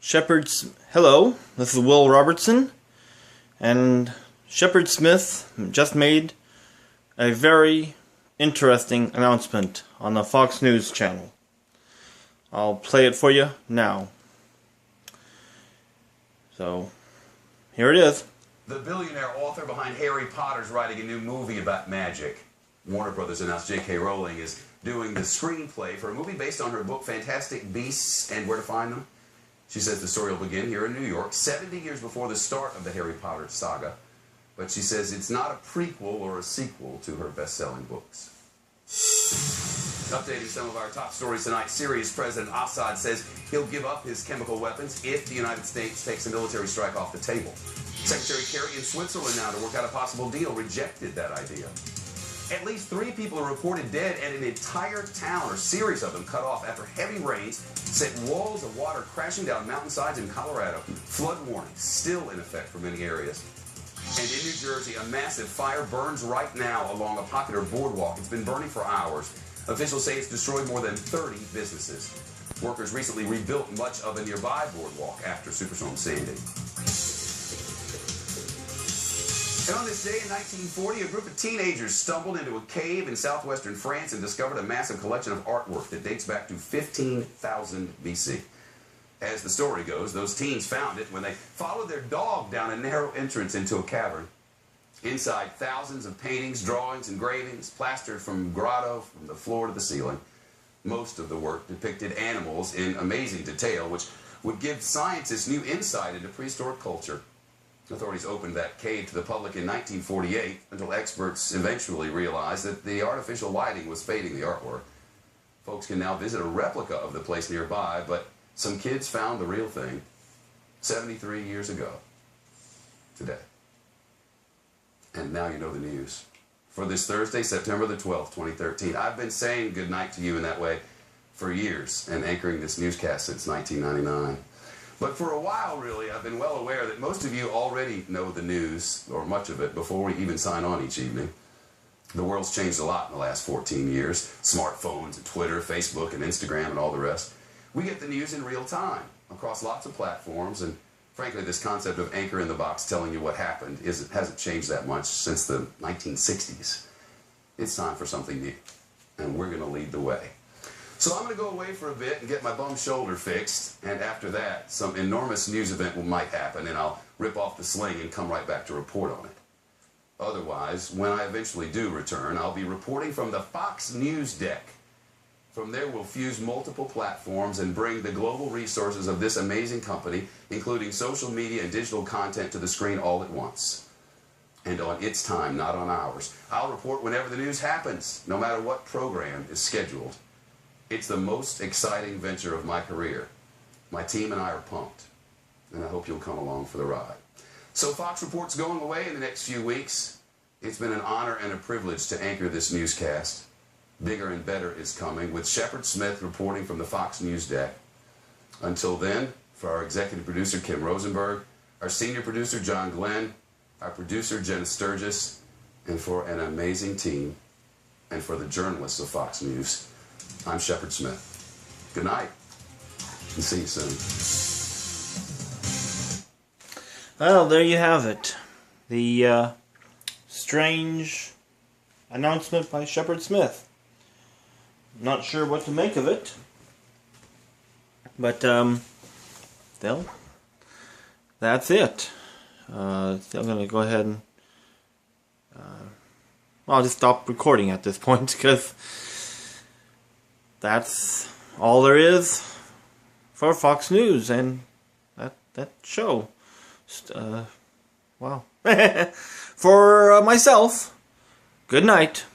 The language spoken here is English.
Hello, this is Will Robertson, and Shep Smith just made a very interesting announcement on the Fox News channel. I'll play it for you now. So, here it is. The billionaire author behind Harry Potter's writing a new movie about magic. Warner Brothers announced J.K. Rowling is doing the screenplay for a movie based on her book Fantastic Beasts and Where to Find Them. She says the story will begin here in New York, 70 years before the start of the Harry Potter saga. But she says it's not a prequel or a sequel to her best-selling books. Updating some of our top stories tonight, Syria's President Assad says he'll give up his chemical weapons if the United States takes a military strike off the table. Secretary Kerry in Switzerland now to work out a possible deal rejected that idea. At least 3 people are reported dead and an entire town, or series of them, cut off after heavy rains sent walls of water crashing down mountainsides in Colorado. Flood warnings still in effect for many areas. And in New Jersey, a massive fire burns right now along a popular boardwalk. It's been burning for hours. Officials say it's destroyed more than 30 businesses. Workers recently rebuilt much of a nearby boardwalk after Superstorm Sandy. And on this day in 1940, a group of teenagers stumbled into a cave in southwestern France and discovered a massive collection of artwork that dates back to 15,000 BC. As the story goes, those teens found it when they followed their dog down a narrow entrance into a cavern. Inside, thousands of paintings, drawings, engravings, plastered from grotto from the floor to the ceiling. Most of the work depicted animals in amazing detail, which would give scientists new insight into prehistoric culture. Authorities opened that cave to the public in 1948 until experts eventually realized that the artificial lighting was fading the artwork. Folks can now visit a replica of the place nearby, but some kids found the real thing 73 years ago today. And now you know the news. For this Thursday, September the 12th, 2013, I've been saying goodnight to you in that way for years and anchoring this newscast since 1999. But for a while, really, I've been well aware that most of you already know the news, or much of it, before we even sign on each evening. The world's changed a lot in the last 14 years. Smartphones and Twitter, Facebook and Instagram and all the rest. We get the news in real time across lots of platforms, and frankly, this concept of anchor in the box telling you what happened hasn't changed that much since the 1960s. It's time for something new, and we're going to lead the way. So I'm going to go away for a bit and get my bum shoulder fixed, and after that, some enormous news event might happen, and I'll rip off the sling and come right back to report on it. Otherwise, when I eventually do return, I'll be reporting from the Fox News deck. From there, we'll fuse multiple platforms and bring the global resources of this amazing company, including social media and digital content, to the screen all at once. And on its time, not on ours. I'll report whenever the news happens, no matter what program is scheduled. It's the most exciting venture of my career. My team and I are pumped, and I hope you'll come along for the ride. So Fox Report's going away in the next few weeks. It's been an honor and a privilege to anchor this newscast. Bigger and better is coming, with Shep Smith reporting from the Fox News deck. Until then, for our executive producer, Kim Rosenberg, our senior producer, John Glenn, our producer, Jenna Sturgis, and for an amazing team, and for the journalists of Fox News, I'm Shep Smith. Good night, and see you soon. Well, there you have it. The strange announcement by Shep Smith. Not sure what to make of it. But, well, that's it. I'm going to go ahead and I'll just stop recording at this point, because that's all there is for Fox News and that show. Wow. For myself, good night.